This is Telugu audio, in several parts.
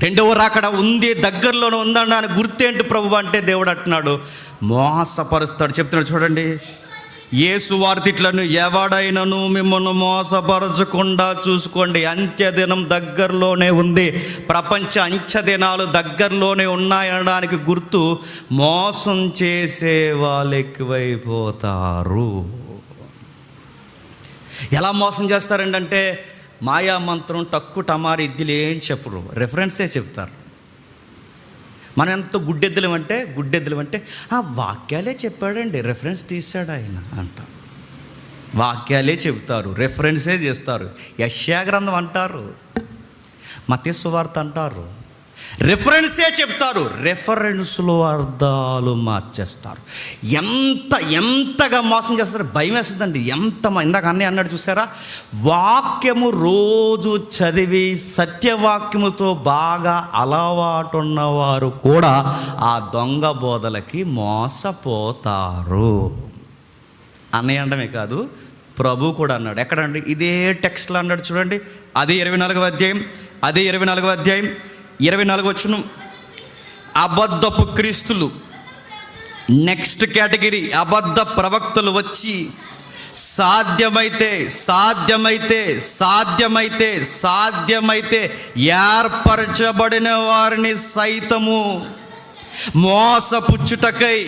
రెండవ రాకడ ఉంది, దగ్గరలోనే ఉందన్న గుర్తేంటి ప్రభు అంటే దేవుడు అంటున్నాడు మోసపరుస్తాడు. చెప్తున్నాడు చూడండి, యేసు వార్తిట్లను ఎవడైనను మిమ్మల్ని మోసపరచకుండా చూసుకోండి, అంత్యదినం దగ్గరలోనే ఉంది, ప్రపంచ అంత్యదినాలు దగ్గరలోనే ఉన్నాయనడానికి గుర్తు మోసం చేసే వాళ్ళు ఎక్కువైపోతారు. ఎలా మోసం చేస్తారండి అంటే మాయా మంత్రం, టక్కు టమారి ఇద్దులు ఏం చెప్పరు, రెఫరెన్సే చెప్తారు. మనం ఎంత గుడ్డెద్దులం అంటే ఆ వాక్యాలే చెప్పాడండి, రెఫరెన్స్ తీశాడు ఆయన అంట. వాక్యాలే చెప్తారు, రెఫరెన్సే చేస్తారు. యెషయా గ్రంథం అంటారు, మత్తయి సువార్త అంటారు, రెఫరెన్సే చెప్తారు, రెఫరెన్స్లో అర్థాలు మార్చేస్తారు. ఎంతగా మోసం చేస్తారు, భయం వేస్తుందండి. ఇందాక అన్నయ్య అన్నాడు చూసారా, వాక్యము రోజు చదివి సత్యవాక్యముతో బాగా అలవాటు ఉన్నవారు కూడా ఆ దొంగ బోధలకి మోసపోతారు. అన్నయ్య అనడమే కాదు, ప్రభు కూడా అన్నాడు. ఎక్కడండి? ఇదే టెక్స్ట్లో అన్నాడు చూడండి, అదే 24వ అధ్యాయం 24 వచనం. అబద్ధపు క్రీస్తులు, నెక్స్ట్ కేటగిరీ అబద్ధ ప్రవక్తలు వచ్చి సాధ్యమైతే ఏర్పరచబడిన వారిని సైతము మోసపుచ్చుటకై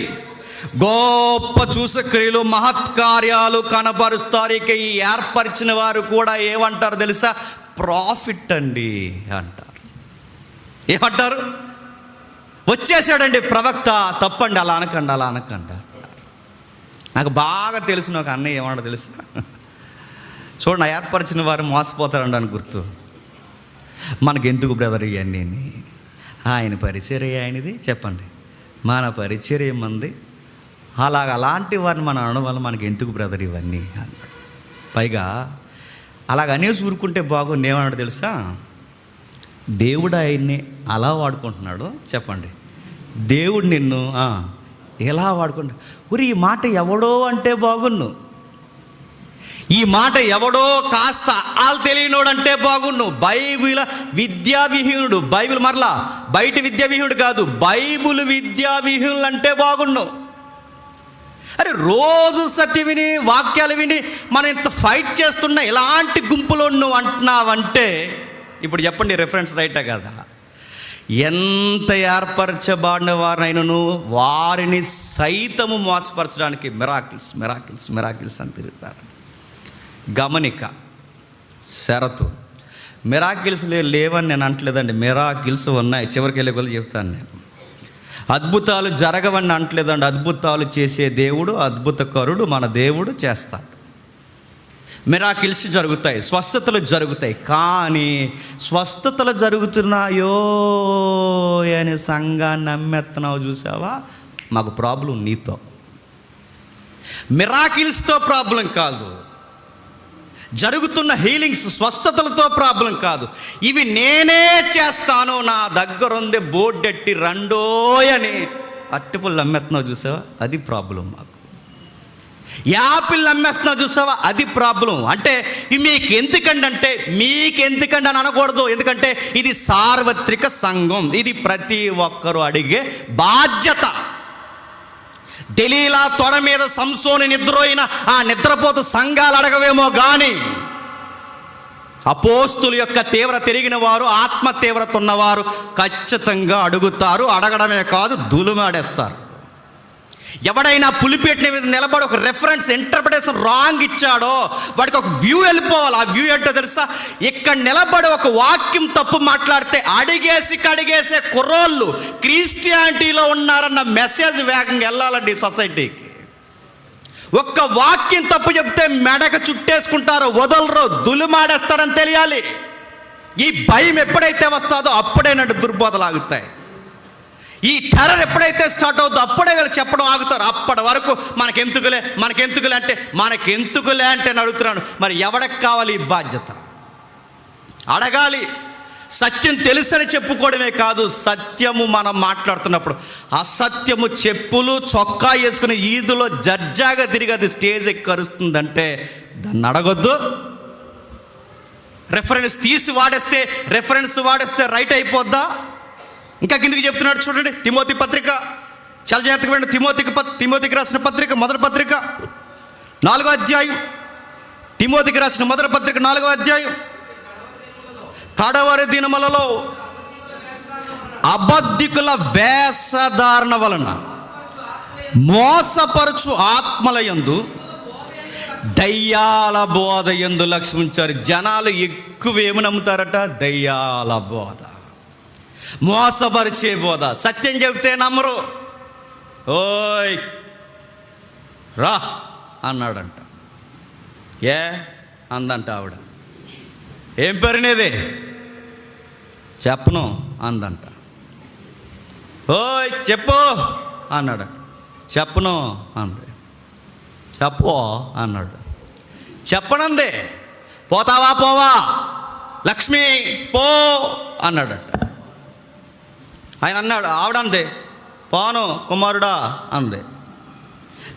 గొప్ప చూసక్రియలు మహత్కార్యాలు కనపరుస్తారు. ఇక ఈ ఏర్పరిచిన వారు కూడా ఏమంటారు తెలుసా? ప్రాఫిట్ అండి అంటారు. ఏమంటారు? వచ్చేసాడండి ప్రవక్త, తప్పండి, అలా అనకండి. నాకు బాగా తెలిసిన ఒక అన్నయ్య ఏమన్నా తెలుసా, చూడండి, ఏర్పరిచిన వారు మోసపోతారండి అని గుర్తు. మనకెందుకు బ్రదర్ ఇవన్నీ, ఆయన పరిచర్య ఆయనది, చెప్పండి, మన పరిచర్య మంది, అలాంటి వారిని మనం అనడం వల్ల మనకి ఎందుకు బ్రదర్ ఇవన్నీ అన్నాడు. పైగా అలాగనేసి ఊరుకుంటే బాగుంది. ఏమన్నాడు తెలుసా? దేవుడు ఆయన్ని అలా వాడుకుంటున్నాడు. చెప్పండి, దేవుడు నిన్ను ఎలా వాడుకుంటా? ఊరి ఈ మాట ఎవడో అంటే బాగున్ను, ఈ మాట ఎవడో కాస్త ఆలు తెలియనోడు అంటే బాగున్ను. బైబిల్ విద్యావిహీనుడు, బైబిల్ మరలా బయట విద్యావిహీనుడు కాదు, బైబిల్ విద్యావిహీనులు అంటే బాగున్ను. అరే రోజు సత్యం విని వాక్యాలు విని మనం ఇంత ఫైట్ చేస్తున్నా ఇలాంటి గుంపులో నువ్వు అంటున్నావంటే ఇప్పుడు చెప్పండి, రెఫరెన్స్ రైటా కదా? ఎంత ఏర్పరచబడిన వారినైనను వారిని సైతము మోసపరచడానికి మిరాకిల్స్ అని తిరుగుతారు. గమనిక, షరతు. మిరాకిల్స్ లేవని నేను అంటలేదండి, మిరాకిల్స్ ఉన్నాయి. చివరికి వెళ్ళే కొద్ది చెప్తాను నేను. అద్భుతాలు జరగవని అంటలేదండి, అద్భుతాలు చేసే దేవుడు, అద్భుతకరుడు మన దేవుడు చేస్తాడు. మిరాకిల్స్ జరుగుతాయి, స్వస్థతలు జరుగుతాయి. కానీ స్వస్థతలు జరుగుతున్నాయో అని సంఘాన్ని నమ్మెత్తనావు చూసావా? మాకు ప్రాబ్లం నీతో. మిరాకిల్స్తో ప్రాబ్లం కాదు, జరుగుతున్న హీలింగ్స్ స్వస్థతలతో ప్రాబ్లం కాదు. ఇవి నేనే చేస్తాను, నా దగ్గర ఉంది, బోర్డెట్టి రండోయని అట్టిపుల్లు అమ్మేస్తున్నావు చూసావా? అది ప్రాబ్లం మాకు. యాపిల్ అమ్మేస్తున్నావు చూసావా? అది ప్రాబ్లం. అంటే మీకెందుకండి అని అనకూడదు. ఎందుకంటే ఇది సార్వత్రిక సంఘం, ఇది ప్రతి ఒక్కరూ అడిగే బాధ్యత. దెలీలా తొడ మీద సంసోని నిద్రోయిన ఆ నిద్రపోతూ సంఘాలు అడగవేమో కానీ అపోస్తుల యొక్క తీవ్రత తిరిగిన వారు, ఆత్మ తీవ్రత ఉన్నవారు ఖచ్చితంగా అడుగుతారు. అడగడమే కాదు, దులుమాడేస్తారు. ఎవడైనా పులిపేటిన మీద నిలబడి ఒక రెఫరెన్స్ ఇంటర్ప్రిటేషన్ రాంగ్ ఇచ్చాడో వాడికి ఒక వ్యూ వెళ్ళిపోవాలి. ఆ వ్యూ ఏంటో తెలుసా? ఇక్కడ నిలబడి ఒక వాక్యం తప్పు మాట్లాడితే కడిగేసే కుర్రోళ్ళు క్రిస్టియానిటీలో ఉన్నారన్న మెసేజ్ వేగంగా వెళ్ళాలండి సొసైటీకి. ఒక్క వాక్యం తప్పు చెప్తే మెడకు చుట్టేసుకుంటారో, వదలరో, దులుమాడేస్తారని తెలియాలి. ఈ భయం ఎప్పుడైతే వస్తుందో అప్పుడేనంటే దుర్బోధలు ఆగుతాయి. ఈ టెర్రర్ ఎప్పుడైతే స్టార్ట్ అవుతుందో అప్పుడే వీళ్ళు చెప్పడం ఆగుతారు. అప్పటి వరకు మనకెందుకులే అంటే నేను అడుగుతున్నాను, మరి ఎవరికి కావాలి ఈ బాధ్యత? అడగాలి. సత్యం తెలుసని చెప్పుకోవడమే కాదు, సత్యము మనం మాట్లాడుతున్నప్పుడు అసత్యము చెప్పులు చొక్కా వేసుకుని ఈదులో జర్జాగా తిరిగి అది స్టేజ్ ఎక్కరుస్తుందంటే దాన్ని అడగొద్దు. రెఫరెన్స్ వాడేస్తే రైట్ అయిపోద్దా? ఇంకా కిందికి చెప్తున్నాడు చూడండి, తిమోతి పత్రిక, చాలా జాగ్రత్తగా వినండి. తిమోతికి రాసిన పత్రిక, మొదటి పత్రిక 4వ అధ్యాయం. తిమోతికి రాసిన మొదటి పత్రిక 4వ అధ్యాయం. కడవరి దినములలో అబద్ధికుల వేషధారణ వలన మోసపరచు ఆత్మలయందు దయ్యాల బోధ యందు లక్ష్యం ఉంచారు. జనాలు ఎక్కువ ఏమి నమ్ముతారట? దయ్యాల బోధ, మోసపరిచే బోధ. సత్యం చెబితే నమ్మరు. ఓయ్ రా అన్నాడంట. ఏ అందంట ఆవిడ. ఏం పేరునేది? చెప్పను అందంట. ఓయ్ చెప్పు అన్నాడు. చెప్పను అంది. చెప్పు అన్నాడు. చెప్పనంది. పోతావా పోవా లక్ష్మి పో అన్నాడట. ఆయన అన్నాడు. ఆవిడంది పోను కుమారుడా అంది.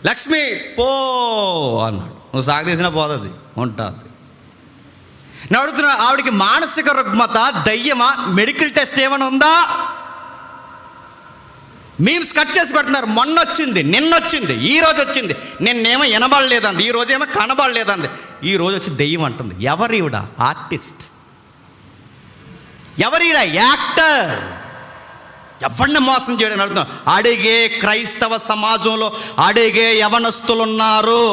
లక్ష్మి పో అన్నాడు. నువ్వు సాగదీసినా పోతుంది, ఉంటుంది. నేను అడుగుతున్నా, ఆవిడికి మానసిక రుగ్మత, దయ్యమా, మెడికల్ టెస్ట్ ఏమైనా ఉందా? మీమ్స్ కట్ చేసి పెడుతున్నారు. మొన్న వచ్చింది, నిన్నొచ్చింది, ఈరోజు వచ్చింది. నిన్నేమో వినబడలేదండి, ఈరోజేమో కనబడలేదండి, ఈరోజు వచ్చి దెయ్యం అంటుంది. ఎవరీవిడ? ఆర్టిస్ట్. ఎవరీడ? యాక్టర్. ఎవరిని మోసం చేయడం అడుగుతున్నాం. అడిగే క్రైస్తవ సమాజంలో అడిగే యవనస్తులున్నారు.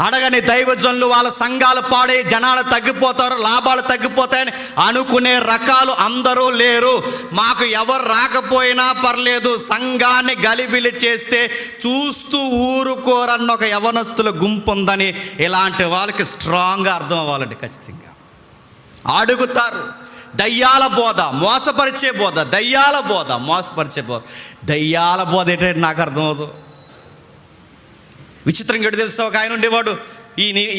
అడగని దైవజనులు వాళ్ళ సంఘాలు పాడే, జనాలు తగ్గిపోతారు, లాభాలు తగ్గిపోతాయని అనుకునే రకాలు అందరూ లేరు. మాకు ఎవరు రాకపోయినా పర్లేదు, సంఘాన్ని గలిబిలి చేస్తే చూస్తూ ఊరుకోరన్న ఒక యవనస్తుల గుంపు ఉందని ఇలాంటి వాళ్ళకి స్ట్రాంగ్గా అర్థం అవ్వాలండి. ఖచ్చితంగా అడుగుతారు. దయ్యాల బోధ, మోసపరిచే బోధ, దయ్యాల బోధ, మోసపరిచే బోధ. దయ్యాల బోధ ఏంటంటే నాకు అర్థమవుతుంది. విచిత్రంగా ఎటు తెలుసా, ఒక ఆయన ఉండేవాడు.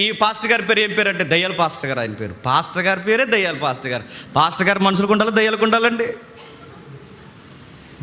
ఈ పాస్టర్ గారి పేరు ఏం పేరు అంటే దయ్యాల పాస్టర్ గారు. ఆయన పేరు పాస్టర్ గారి పేరే దయ్యాల పాస్టర్ గారు. పాస్టర్ గారు మనుషులకు ఉండాలి, దయ్యాలకు ఉండాలండి.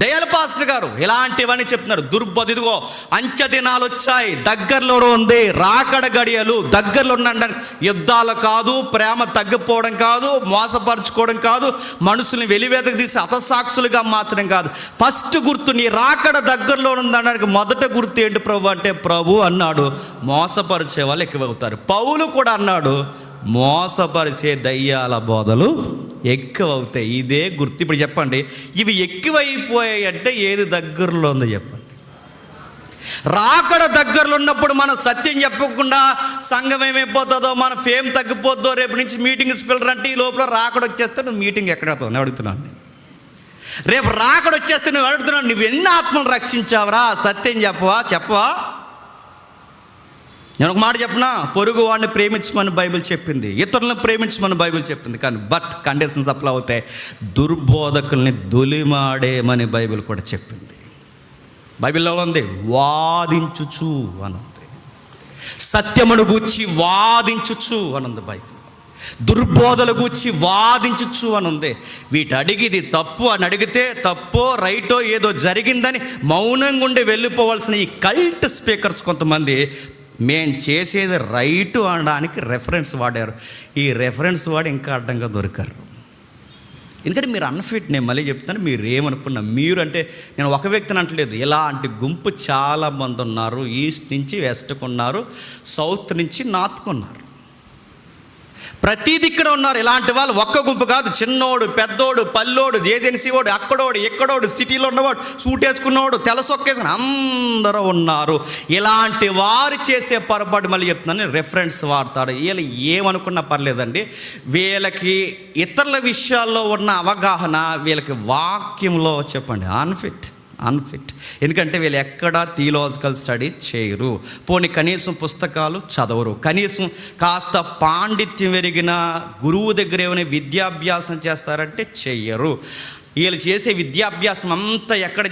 దయ్యాల పాస్టర్ గారు ఇలాంటివన్నీ చెప్తున్నారు. దుర్బోధ. ఇదిగో అంచె దినాలు వచ్చాయి, దగ్గరలో ఉంది, రాకడ గడియలు దగ్గరలో ఉన్న. యుద్ధాలు కాదు, ప్రేమ తగ్గిపోవడం కాదు, మోసపరుచుకోవడం కాదు, మనుషుల్ని వెలివేతకు తీసి హతసాక్షులుగా మార్చడం కాదు. ఫస్ట్ గుర్తు నీ రాకడ దగ్గరలో ఉందనడానికి మొదట గుర్తు ఏంటి ప్రభు అంటే, ప్రభు అన్నాడు మోసపరిచే వాళ్ళు ఎక్కువవుతారు. పౌలు కూడా అన్నాడు మోసపరిచే దయ్యాల బోధలు ఎక్కువ అవుతాయి. ఇదే గుర్తు. ఇప్పుడు చెప్పండి, ఇవి ఎక్కువైపోయాయి అంటే ఏది దగ్గరలో ఉందో చెప్పండి. రాకడ దగ్గరలో ఉన్నప్పుడు మనం సత్యం చెప్పకుండా సంఘం ఏమైపోతుందో, మన ఫేమ్ తగ్గిపోతుందో, రేపు నుంచి మీటింగ్స్ పిల్లరంటే ఈ లోపల రాకడ వచ్చేస్తే నువ్వు మీటింగ్ ఎక్కడ అవుతావు? నేను అడుగుతున్నాను. రేపు రాకడ వచ్చేస్తే నువ్వు అడుగుతున్నావు, నువ్వు ఎన్ని ఆత్మలు రక్షించావరా? సత్యం చెప్పవా? నేను ఒక మాట చెప్పనా, పొరుగు వాడిని ప్రేమించమని బైబిల్ చెప్పింది, ఇతరులను ప్రేమించమని బైబిల్ చెప్పింది. కానీ బట్ కండిషన్స్ అప్లై అవుతాయి. దుర్బోధకుల్ని దొలిమాడేమని బైబిల్ కూడా చెప్పింది. బైబిల్లో ఉంది వాదించుచు అనంది. సత్యమును గూర్చి వాదించుచు అనంది బైబిల్. దుర్బోధల గూర్చి వాదించుచు అని ఉంది. వీటి అడిగిది తప్పు అని అడిగితే తప్పో రైటో ఏదో జరిగిందని మౌనంగా ఉండి వెళ్ళిపోవాల్సిన ఈ కల్ట్ స్పీకర్స్ కొంతమంది మేం చేసేది రైటు అనడానికి రెఫరెన్స్ వాడారు. ఈ రెఫరెన్స్ వాడి ఇంకా అడ్డంగా దొరికారు. ఎందుకంటే మీరు అన్ఫిట్. నేను మళ్ళీ చెప్తాను, మీరు ఏమనుకున్నా, మీరు అంటే నేను ఒక వ్యక్తిని అంటలేదు, ఇలాంటి గుంపు చాలామంది ఉన్నారు. ఈస్ట్ నుంచి వెస్ట్కు ఉన్నారు, సౌత్ నుంచి నార్త్కు ఉన్నారు, ప్రతిది ఇక్కడ ఉన్నారు. ఇలాంటి వాళ్ళు ఒక్క గుంపు కాదు. చిన్నోడు, పెద్దోడు, పల్లోడు, ఏజెన్సీ వాడు, అక్కడోడు, ఎక్కడోడు, సిటీలో ఉన్నవాడు, సూట్ వేసుకున్నవాడు, తెల్ల సొక్కేసుకుని అందరూ ఉన్నారు. ఇలాంటి వారు చేసే పొరపాటు మళ్ళీ చెప్తున్నాను, రెఫరెన్స్ వాడతాడు. వీళ్ళు ఏమనుకున్నా పర్లేదండి, వీళ్ళకి ఇతరుల విషయాల్లో ఉన్న అవగాహన వీళ్ళకి వాక్యంలో చెప్పండి అన్ఫిట్. ఎందుకంటే వీళ్ళు ఎక్కడా థియలాజికల్ స్టడీ చేయరు. పోనీ కనీసం పుస్తకాలు చదవరు. కనీసం కాస్త పాండిత్యం పెరిగిన గురువు దగ్గర ఏమైనా విద్యాభ్యాసం చేస్తారంటే చెయ్యరు. వీళ్ళు చేసే విద్యాభ్యాసం అంతా ఎక్కడ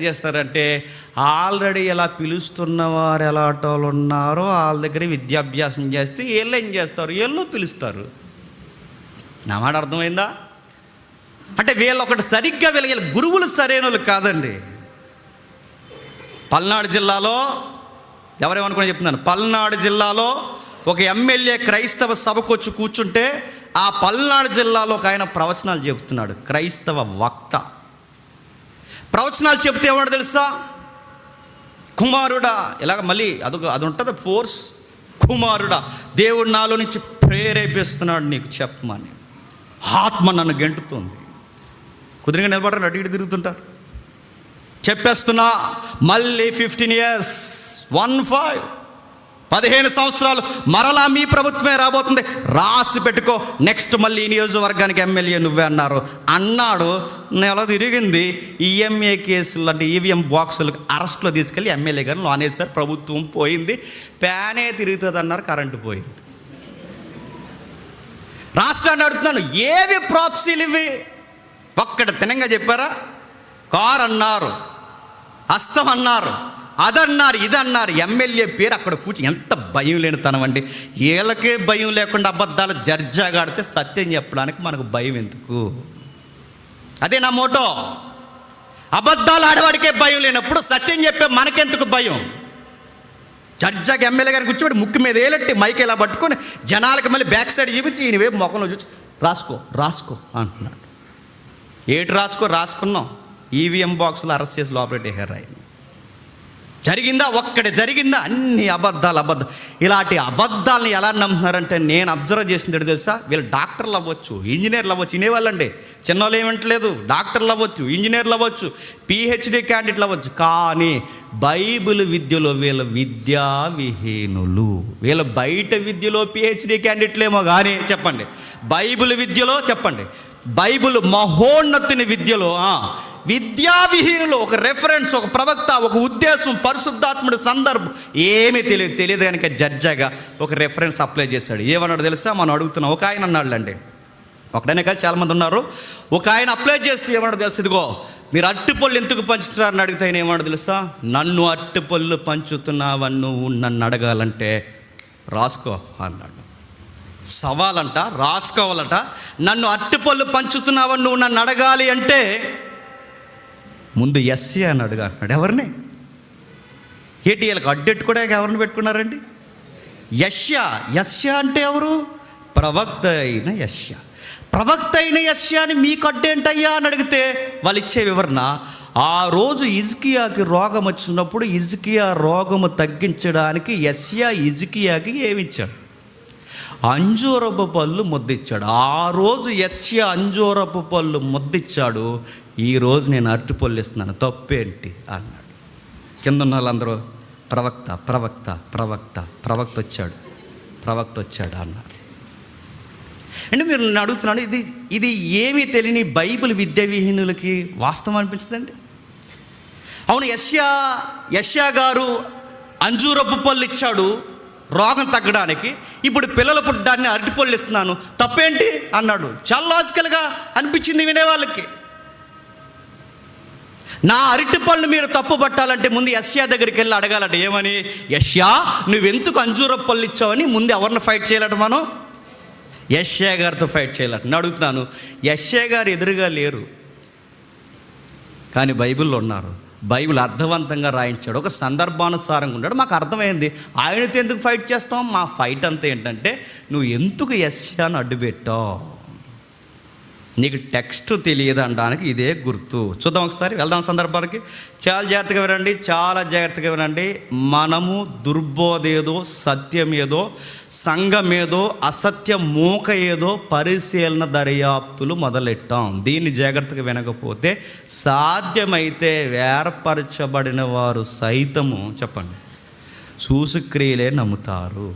చేస్తారంటే ఆల్రెడీ ఎలా పిలుస్తున్న వారు ఎలాంటి ఉన్నారో వాళ్ళ దగ్గర విద్యాభ్యాసం చేస్తే వీళ్ళు ఏం చేస్తారు, వీళ్ళు పిలుస్తారు. నా మాట అర్థమైందా? అంటే వీళ్ళు ఒకటి సరిగ్గా వీళ్ళ గురువులు సరైన వాళ్ళు కాదండి. పల్నాడు జిల్లాలో ఎవరేమనుకుని చెప్తున్నాను, పల్నాడు జిల్లాలో ఒక ఎమ్మెల్యే క్రైస్తవ సభకు వచ్చి కూర్చుంటే ఆ పల్నాడు జిల్లాలో ఒక ఆయన ప్రవచనాలు చెబుతున్నాడు, క్రైస్తవ వక్త. ప్రవచనాలు చెప్తే ఏమన్నా తెలుసా? కుమారుడా, ఇలాగ మళ్ళీ అది ఉంటుంది ఫోర్స్. కుమారుడా, దేవుడు నాలో నుంచి ప్రేరేపిస్తున్నాడు నీకు చెప్పమని. ఆత్మ నన్ను గెంటుతుంది. కుదిరిగా నిలబడరు, అటు ఇటు తిరుగుతుంటారు. చెప్పేస్తున్నా, మళ్ళీ 15 years 15 సంవత్సరాలు మరలా మీ ప్రభుత్వమే రాబోతుంది, రాసి పెట్టుకో. నెక్స్ట్ మళ్ళీ ఈ నియోజకవర్గానికి ఎమ్మెల్యే నువ్వే అన్నాడు. నెల తిరిగింది. ఈఎంఏ కేసులు అంటే ఈవీఎం బాక్సులు అరెస్ట్లో తీసుకెళ్ళి ఎమ్మెల్యే గారు లోనేసారు. ప్రభుత్వం పోయింది. ప్యానే తిరుగుతుంది అన్నారు, కరెంటు పోయింది. రాష్ట్రాన్ని అడుగుతున్నాను, ఏవి ప్రాప్సీలు ఇవి? ఒక్కటి తినంగా చెప్పారా? కారు అన్నారు, హస్తం అన్నారు, అదన్నారు, ఇదన్నారు. ఎమ్మెల్యే పేరు అక్కడ కూర్చొని ఎంత భయం లేని తనం అండి. వీళ్ళకే భయం లేకుండా అబద్ధాలు జర్జాగాడితే సత్యం చెప్పడానికి మనకు భయం ఎందుకు? అదే నా మోటో. అబద్ధాలు ఆడవాడికే భయం లేనప్పుడు సత్యం చెప్పే మనకెందుకు భయం? జడ్జాగా ఎమ్మెల్యే గారిని కూర్చోబెట్టి ముక్కు మీద ఏలెట్టి మైక్ ఇలా పట్టుకొని జనాలకి మళ్ళీ బ్యాక్ సైడ్ చూపించి ఈయన వైపు మొక్కలో చూసి రాసుకో అంటున్నాడు. ఏటి రాసుకున్నాం? ఈవీఎం బాక్సులు అరెస్ట్ చేసి లోపల వేసారు. ఆయన జరిగిందా? ఒక్కటి జరిగిందా? అన్ని అబద్ధాలు. ఇలాంటి అబద్ధాలని ఎలా నమ్ముతున్నారంటే, నేను అబ్జర్వ్ చేసింది తెలుసా? వీళ్ళు డాక్టర్లు అవ్వచ్చు, ఇంజనీర్లు అవ్వచ్చు, వినేవాళ్ళండి. చిన్నవాళ్ళు ఏమంటలేదు, డాక్టర్లు అవ్వచ్చు, ఇంజనీర్లు అవ్వచ్చు, పిహెచ్డి క్యాండిడేట్లు అవ్వచ్చు. కానీ బైబిల్ విద్యలో వీళ్ళ విద్యా విహీనులు. వీళ్ళ బయట విద్యలో పిహెచ్డి క్యాండిడేట్లేమో కానీ చెప్పండి, బైబిల్ విద్యలో చెప్పండి, బైబిల్ మహోన్నతుని విద్యలో విద్యావిహీనులు. ఒక రెఫరెన్స్, ఒక ప్రవక్త, ఒక ఉద్దేశం, పరిశుద్ధాత్ముడి సందర్భం ఏమీ తెలియదు కనుక జడ్జాగా ఒక రెఫరెన్స్ అప్లై చేశాడు. ఏమన్నాడు తెలుసా? మనం అడుగుతున్నాం. ఒక ఆయన అన్నాడులేండి, ఒకడనే కాదు చాలామంది ఉన్నారు. ఒక ఆయన అప్లై చేస్తూ ఏమన్నాడు తెలుసు? ఇదిగో మీరు అరటిపళ్ళు ఎందుకు పంచుతున్నారని అడిగితే ఆయన ఏమన్నాడు తెలుసా? నన్ను అరటిపళ్ళు పంచుతున్నావని నువ్వు నన్ను అడగాలంటే రాసుకో అన్నాడు. సవాలంట, రాసుకోవాలట. నన్ను అరటిపళ్ళు పంచుతున్నావని నువ్వు నన్ను అడగాలి అంటే ముందు ఎస్సీ అని అన్నాడు. ఎవరిని? ఏంటి వీళ్ళకి అడ్డెట్టు కూడా ఎవరిని పెట్టుకున్నారండి? యెషయా అంటే ఎవరు? ప్రవక్త అయిన యెషయా. ప్రవక్త అయిన యెషయాని మీకు అడ్డేంటయ్యా అని అడిగితే వాళ్ళు ఇచ్చే వివరణ, ఆ రోజు హిజ్కియాకి రోగం వచ్చినప్పుడు హిజ్కియా రోగము తగ్గించడానికి యెషయా హిజ్కియాకి ఏమిచ్చాడు? అంజూరపు పళ్ళు ముద్దిచ్చాడు. ఆ రోజు యెషయా అంజూరపు పళ్ళు ముద్దిచ్చాడు. ఈరోజు నేను అరటిపళ్ళు ఇస్తున్నాను, తప్పేంటి అన్నాడు. కింద ఉన్న వాళ్ళందరూ ప్రవక్త వచ్చాడు అన్నారు. అంటే మీరు నన్ను అడుగుతున్నాను, ఇది ఏమీ తెలియని బైబిల్ విద్యా విహీనులకి వాస్తవం అనిపించదండి? అవును, యెషయా గారు అంజూరపు పళ్ళు ఇచ్చాడు రోగం తగ్గడానికి. ఇప్పుడు పిల్లలు పుట్టడాన్ని అరటిపళ్ళు ఇస్తున్నాను, తప్పేంటి అన్నాడు. చాలా లాజికల్గా అనిపించింది వినేవాళ్ళకి. నా అరటిపళ్ళు మీరు తప్పు పట్టాలంటే ముందు యెషయా దగ్గరికి వెళ్ళి అడగాలంట. ఏమని? యెషయా నువ్వెందుకు అంజూరపు పళ్ళు ఇచ్చావని ముందు ఎవరిని ఫైట్ చేయాలట? మనం యెషయా గారితో ఫైట్ చేయాలట. నేను అడుగుతున్నాను, యెషయా గారు ఎదురుగా లేరు కానీ బైబిల్లో ఉన్నారు. బైబిల్ అర్థవంతంగా రాయించాడు, ఒక సందర్భానుసారంగా ఉన్నాడు. మాకు అర్థమైంది. ఆయనతో ఎందుకు ఫైట్ చేస్తాం? మా ఫైట్ అంతా ఏంటంటే, నువ్వు ఎందుకు యెషయాను అడ్డుపెట్టావు? నీకు టెక్స్ట్ తెలియదు అనడానికి ఇదే గుర్తు. చూద్దాం ఒకసారి, వెళ్దాం సందర్భానికి. చాలా జాగ్రత్తగా వినండి. మనము దుర్బోధ ఏదో, సత్యం ఏదో, సంఘం ఏదో, అసత్య మూక ఏదో పరిశీలన దర్యాప్తులు మొదలెట్టాం. దీన్ని జాగ్రత్తగా వినకపోతే సాధ్యమైతే వేర్పరచబడిన వారు సైతము చెప్పండి సూసుక్రియలే నమ్ముతారు.